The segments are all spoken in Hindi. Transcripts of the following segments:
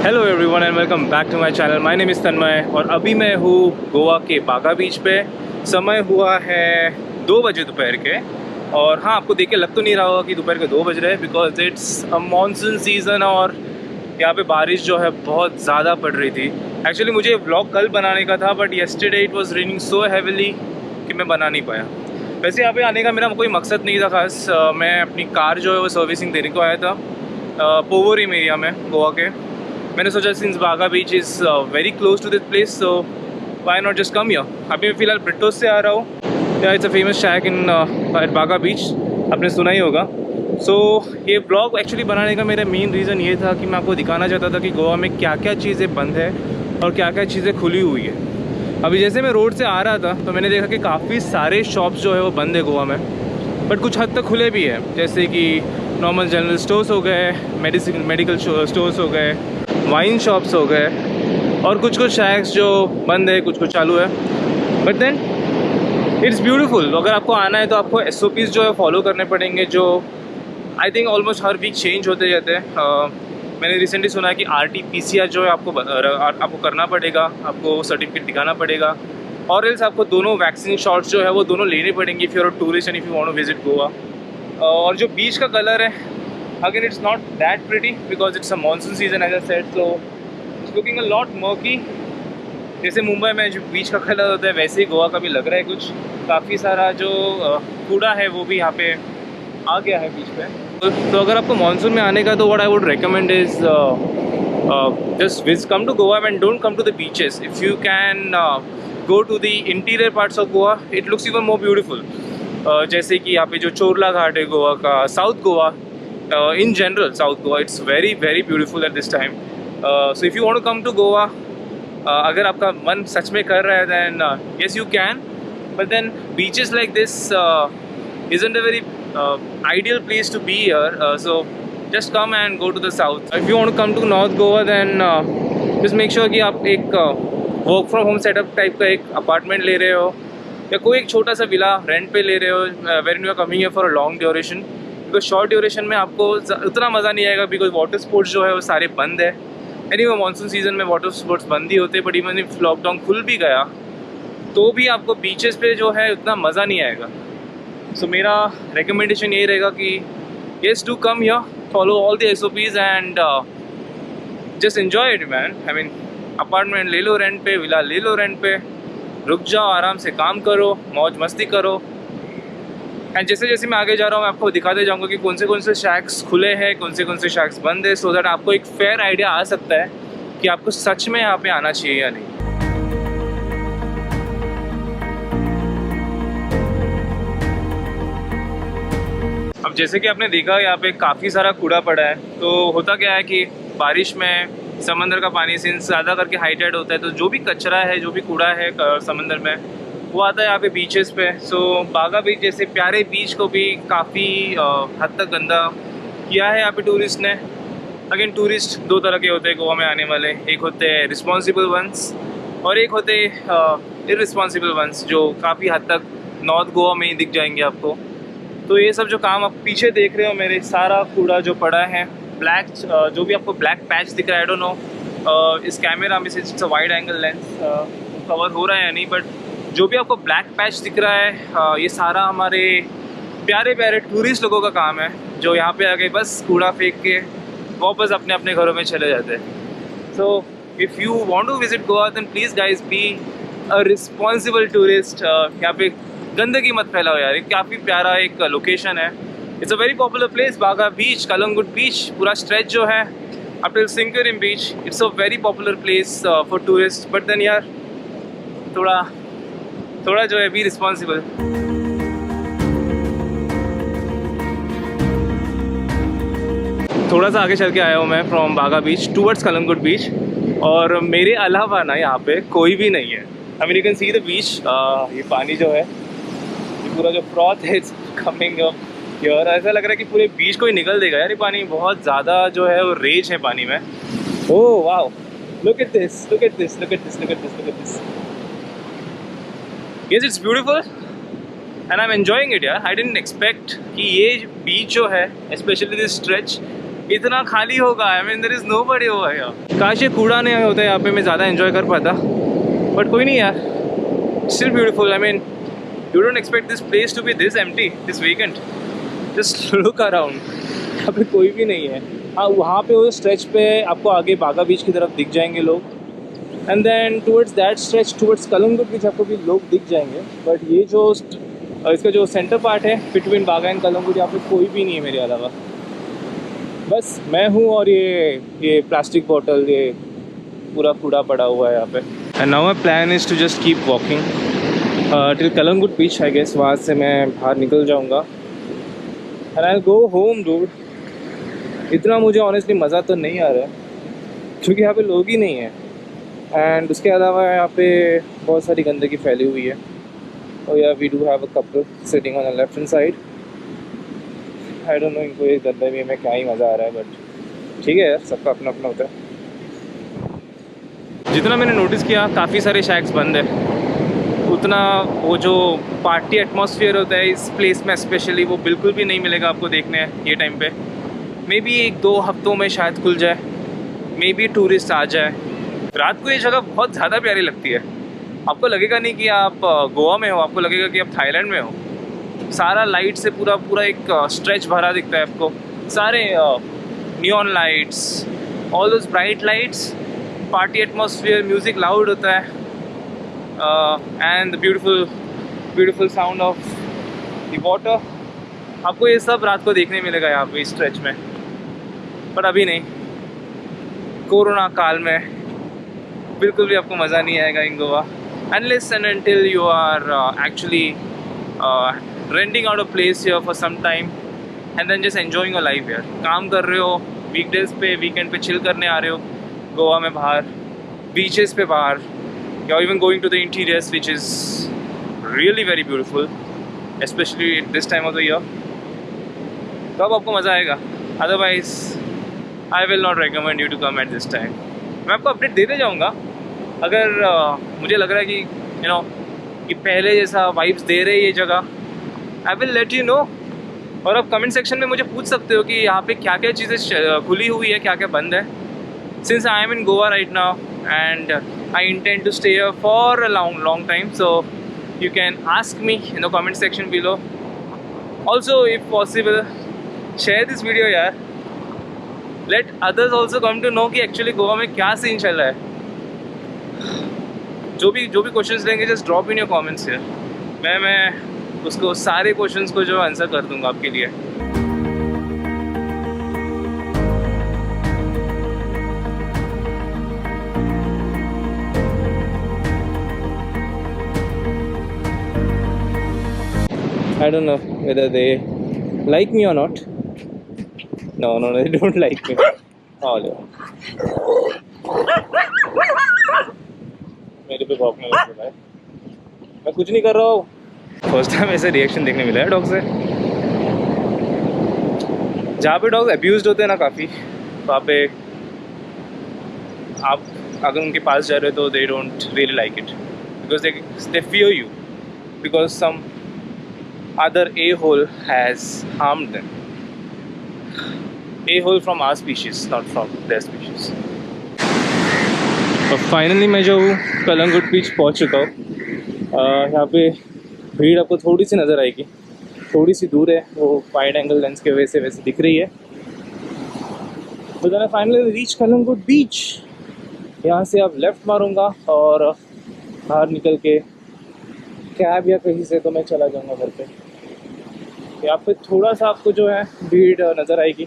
Hello everyone and welcome back to my channel. My name is Tanmay और अभी मैं हूँ गोवा के बागा बीच पे। समय हुआ है 2 बजे दोपहर के। और हाँ, आपको देख के लग तो नहीं रहा होगा कि दोपहर के 2 बज रहे हैं, because it's a monsoon season और यहाँ पे बारिश जो है बहुत ज़्यादा पड़ रही थी। एक्चुअली मुझे व्लॉग कल बनाने का था, but yesterday it was raining so heavily कि मैं बना नहीं पाया। वैसे यहाँ पे आने का मेरा कोई मकसद नहीं था खास। मैं अपनी कार जो है वो सर्विसिंग देने को आया था पोवोरिम एरिया में गोवा के। मैंने सोचा since Baga beach is very close to this place, so why not just come here. अभी मैं फ़िलहाल ब्रिटोस से आ रहा हूँ। इट्स अ फेमस शैक इन बागा बीच, आपने सुना ही होगा। सो ये ब्लॉग एक्चुअली बनाने का मेरा मेन रीज़न ये था कि मैं आपको दिखाना चाहता था कि गोवा में क्या क्या चीज़ें बंद है और क्या क्या चीज़ें खुली हुई है। अभी जैसे मैं रोड से आ रहा था तो मैंने देखा कि काफ़ी सारे शॉप्स जो है वो बंद है गोवा में, बट कुछ हद तक खुले भी हैं, जैसे कि नॉर्मल जनरल स्टोर्स हो गए, मेडिकल स्टोर्स हो गए, वाइन शॉप्स हो गए, और कुछ कुछ शैक्स जो बंद है, कुछ कुछ चालू है। But then it's beautiful. अगर आपको आना है तो आपको SOPs जो है फॉलो करने पड़ेंगे, जो आई थिंक ऑलमोस्ट हर वीक चेंज होते जाते हैं। मैंने रिसेंटली सुना है कि RT-PCR जो है आपको करना पड़ेगा, आपको सर्टिफिकेट दिखाना पड़ेगा, और एल्स आपको दोनों वैक्सीन शॉट्स जो है वो दोनों लेने पड़ेंगे if you are a tourist and if you want to visit Goa. और जो बीच का कलर है, again it's not that pretty because it's a monsoon season as I said, so it's looking a lot murky. जैसे मुंबई में जो बीच का कलर होता है वैसे ही गोवा का भी लग रहा है कुछ। काफ़ी सारा जो कूड़ा है वो भी यहाँ पे आ गया है बीच पे। तो अगर आपको मानसून में आने का तो what I would recommend is just come to Goa and don't come to the beaches. If you can go to the interior parts of Goa, it looks even more beautiful. जैसे कि यहाँ पे जो चोरला घाट है गोवा का, south Goa, in general south Goa, it's very very beautiful at this time. So if you want to come to Goa, अगर आपका मन सच में कर रहा है then yes you can, but then beaches like this isn't a very ideal place to be here. So just come and go to the south. If you want to come to North Goa, then just make sure कि आप एक work from home setup type का एक अपार्टमेंट ले रहे हो या कोई एक छोटा सा विला रेंट पे ले रहे हो, where you are coming here for a long duration. Because short duration में आपको उतना मज़ा नहीं आएगा, बिकॉज वाटर स्पोर्ट्स जो है वो सारे बंद है। एनीवे मानसून सीजन में वाटर स्पोर्ट्स बंद ही होते हैं, बट इवन इफ लॉकडाउन खुल भी गया तो भी आपको बीचेस पे जो है उतना मज़ा नहीं आएगा। सो मेरा रिकमेंडेशन यही रहेगा कि yes, do come here, follow all the SOPs and just enjoy it man. I mean, apartment ले लो रेंट पे, विला ले लो रेंट पे, रुक जाओ, आराम से काम करो, मौज मस्ती करो। एंड जैसे जैसे मैं आगे जा रहा हूँ मैं आपको दिखाते जाऊँगा कि कौन से शैक्स खुले हैं, कौन से शैक्स बंद है, सो दैट आपको एक फेयर आइडिया आ सकता है कि आपको सच में यहाँ पे आना चाहिए या नहीं। अब जैसे कि आपने देखा यहाँ पे काफ़ी सारा कूड़ा पड़ा है। तो होता क्या है कि बारिश में समंदर का पानी सिंस ज़्यादा करके हाई टाइड होता है, तो जो भी कचरा है, जो भी कूड़ा है समंदर में, वो आता है यहाँ पे बीचेस पे। सो बागा बीच जैसे प्यारे बीच को भी काफ़ी हद तक गंदा किया है यहाँ पे टूरिस्ट ने। अगेन टूरिस्ट 2 तरह के होते हैं गोवा में आने वाले, एक होते हैं रिस्पॉन्सिबल वंस और एक होते इररिस्पॉन्सिबल वंस, जो काफ़ी हद तक नॉर्थ गोवा में ही दिख जाएंगे आपको। तो ये सब जो काम आप पीछे देख रहे हो मेरे, सारा कूड़ा जो पड़ा है, ब्लैक जो भी आपको ब्लैक पैच दिख रहा है, आई डोंट नो इस कैमरा में से it's a wide angle lens cover हो रहा है या नहीं, बट जो भी आपको ब्लैक पैच दिख रहा है ये सारा हमारे प्यारे प्यारे टूरिस्ट लोगों का काम है, जो यहाँ पे आके बस कूड़ा फेंक के वापस अपने अपने घरों में चले जाते हैं। So if you want to visit Goa then please guys be a responsible tourist. यहाँ पे गंदगी मत फैलाओ यार। ये काफ़ी प्यारा एक लोकेशन है। It's a very popular place, Baga beach, Calangute beach, पूरा स्ट्रेच जो है up till Sinquerim beach, it's a very popular place for tourist. But then यार थोड़ा जो है बी रिस्पॉन्सिबल। थोड़ा सा आगे चल के आया हूँ मैं फ्रॉम बागा बीच टूवर्ड्स कलंगुट बीच, और मेरे अलावा ना यहाँ पे कोई भी नहीं है। आई mean you can see the beach. ये पानी जो है, पूरा जो फ्रॉथ है इट्स कमिंग अप हियर। ऐसा लग रहा है कि पूरे बीच को ही निकल देगा यार ये पानी। बहुत ज़्यादा जो है वो रेज है पानी में। Oh wow, look at this, look at this, look at this, look at this, look at this. Yes, it's beautiful and I am enjoying it यार। आई डिडंट एक्सपेक्ट कि ये बीच जो है, स्पेशली दिस स्ट्रेच, इतना खाली होगा, I mean there is nobody over here. काश ये कूड़ा नहीं होता यहाँ पे, मैं ज़्यादा एंजॉय कर पाता, बट कोई नहीं यार, still beautiful. I mean you don't expect this place to be this empty this weekend. Just look around, यहाँ पे कोई भी नहीं है। हाँ, वहाँ पे वो स्ट्रेच पे आपको आगे बागा बीच की तरफ दिख जाएंगे लोग, and then towards that stretch towards Calangute beach आपको भी लोग दिख जाएंगे। बट ये जो इसका जो सेंटर पार्ट है बिटवीन बागा एंड कलंगुट, यहाँ पे कोई भी नहीं है मेरे अलावा। बस मैं हूँ और ये प्लास्टिक बॉटल, ये पूरा कूड़ा पड़ा हुआ है यहाँ पे। And now my plan is to just keep walking till Calangute beach I guess. वहाँ से मैं बाहर निकल जाऊँगा and I will go home dude. इतना मुझे ऑनेस्टली मज़ा तो नहीं आ रहा है क्योंकि यहाँ पे लोग ही नहीं है, एंड उसके अलावा यहाँ पे बहुत सारी गंदगी फैली हुई है। और यार we do have a couple sitting on the left hand side. I don't know इनको ये गंदगी में क्या ही मज़ा आ रहा है, बट ठीक है यार, सबका अपना अपना होता है। जितना मैंने नोटिस किया काफ़ी सारे शैक्स बंद है, उतना वो जो पार्टी एटमॉस्फेयर होता है इस प्लेस में स्पेशली वो बिल्कुल भी नहीं मिलेगा आपको देखने ये टाइम पे। मे बी 1-2 हफ्तों में शायद खुल जाए, मे बी टूरिस्ट आ जाए। रात को ये जगह बहुत ज़्यादा प्यारी लगती है, आपको लगेगा नहीं कि आप गोवा में हो, आपको लगेगा कि आप थाईलैंड में हो। सारा लाइट से पूरा पूरा एक स्ट्रेच भरा दिखता है आपको, सारे neon lights, all those bright lights, party atmosphere, music loud होता है, and the beautiful sound of the water. आपको ये सब रात को देखने मिलेगा यहाँ पे इस स्ट्रेच में, पर अभी नहीं। कोरोना काल में बिल्कुल भी आपको मज़ा नहीं आएगा in Goa unless and until you are actually renting out a place here for some time and then just enjoying your life यार। काम कर रहे हो वीकडेज पे, वीकेंड पे चिल करने आ रहे हो गोवा में बाहर, बीचेस पे बाहर, या even going to the interiors which is really very beautiful specially this time of the year, तब आपको मज़ा आएगा। Otherwise I will not recommend you to come at this time. मैं आपको अपडेट देते जाऊँगा अगर मुझे लग रहा है कि यू नो कि पहले जैसा वाइब्स दे रहे ये जगह, I will let you know. और आप कमेंट सेक्शन में मुझे पूछ सकते हो कि यहाँ पे क्या क्या चीज़ें खुली हुई है, क्या क्या बंद है। Since I am in Goa right now and I intend to stay here for a long time, so you can ask me in the comment section below. Also, if possible, share this video यार, let others also come to know कि actually गोवा में क्या सीन चल रहा है। जो भी क्वेश्चंस लेंगे just drop in your comments here, मैं उसको सारे क्वेश्चंस को जो आंसर कर दूंगा आपके लिए। I don't know whether they like me or not. No, they don't like me. Oh, मेरे पे भौंकने लग रहा है। मैं कुछ नहीं कर रहा हूँ। फर्स्ट टाइम ऐसे रिएक्शन देखने मिला है डॉग से। जहाँ पे डॉग्स अब्यूज्ड होते हैं ना काफ़ी, वहाँ पे आप अगर उनके पास जा रहे हो तो they don't really like it because they fear you because some other a-hole has harmed them. A-hole from our species, not from their species. और फाइनली मैं जो कलंगुट बीच पहुंच चुका हूँ। यहाँ पे भीड़ आपको थोड़ी सी नज़र आएगी, थोड़ी सी दूर है, वो वाइड एंगल लेंस के वजह से वैसे दिख रही है। तो then I finally reach Calangute beach. यहाँ से आप लेफ़्ट मारूँगा और बाहर निकल के कैब या कहीं से तो मैं चला जाऊँगा घर पे। यहाँ पे थोड़ा सा आपको जो है भीड़ नज़र आएगी।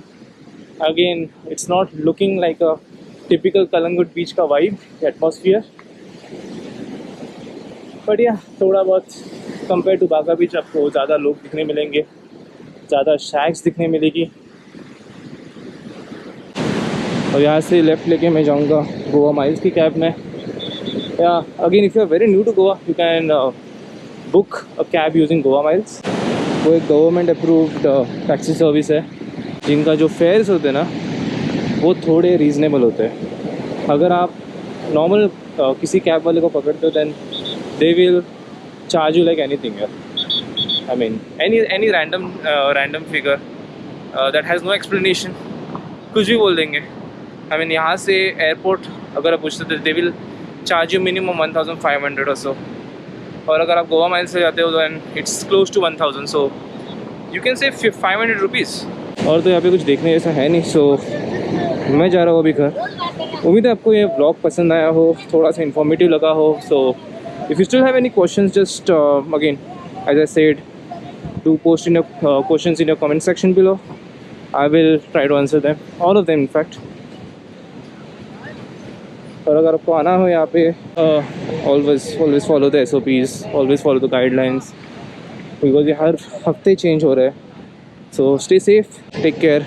Again it's not looking like a typical Calangute beach का वाइब एटमॉस्फियर, बट या थोड़ा बहुत कंपेयर टू बागा बीच आपको ज़्यादा लोग दिखने मिलेंगे, ज़्यादा शैक्स दिखने मिलेगी। और यहाँ से लेफ़्ट लेके मैं जाऊँगा गोवा माइल्स की कैब में। या again if you are very new to Goa you can book a cab using Goa miles. वो एक गवर्नमेंट अप्रूव्ड टैक्सी सर्विस है जिनका जो फेयर्स होते हैं ना वो थोड़े रीज़नेबल होते हैं। अगर आप नॉर्मल किसी कैब वाले को पकड़ते हो than they will charge you like anything यार, I mean any random figure that has no explanation. कुछ भी बोल देंगे। आई मीन यहाँ से एयरपोर्ट अगर आप पूछते थे, दे विल चार्ज यू मिनिमम 1500 और सो, और अगर आप गोवा माइल से जाते हो then it's close to 1000, so you can say 500 rupees. और तो यहाँ पे कुछ देखने जैसा है नहीं, सो मैं जा रहा हूँ अभी घर। उम्मीद है आपको ये ब्लॉग पसंद आया हो, थोड़ा सा इन्फॉर्मेटिव लगा हो। So if you still have any questions, just again as I said, do post in your questions in your comment section below. I will try to answer them, all of them in fact. और अगर आपको आना हो यहाँ पे, always follow the SOPs, always follow the guidelines, because ये हर हफ्ते चेंज हो रहा है. So stay safe, take care,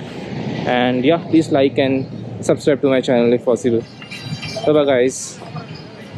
and yeah, please like and subscribe to my channel if possible. Bye bye guys.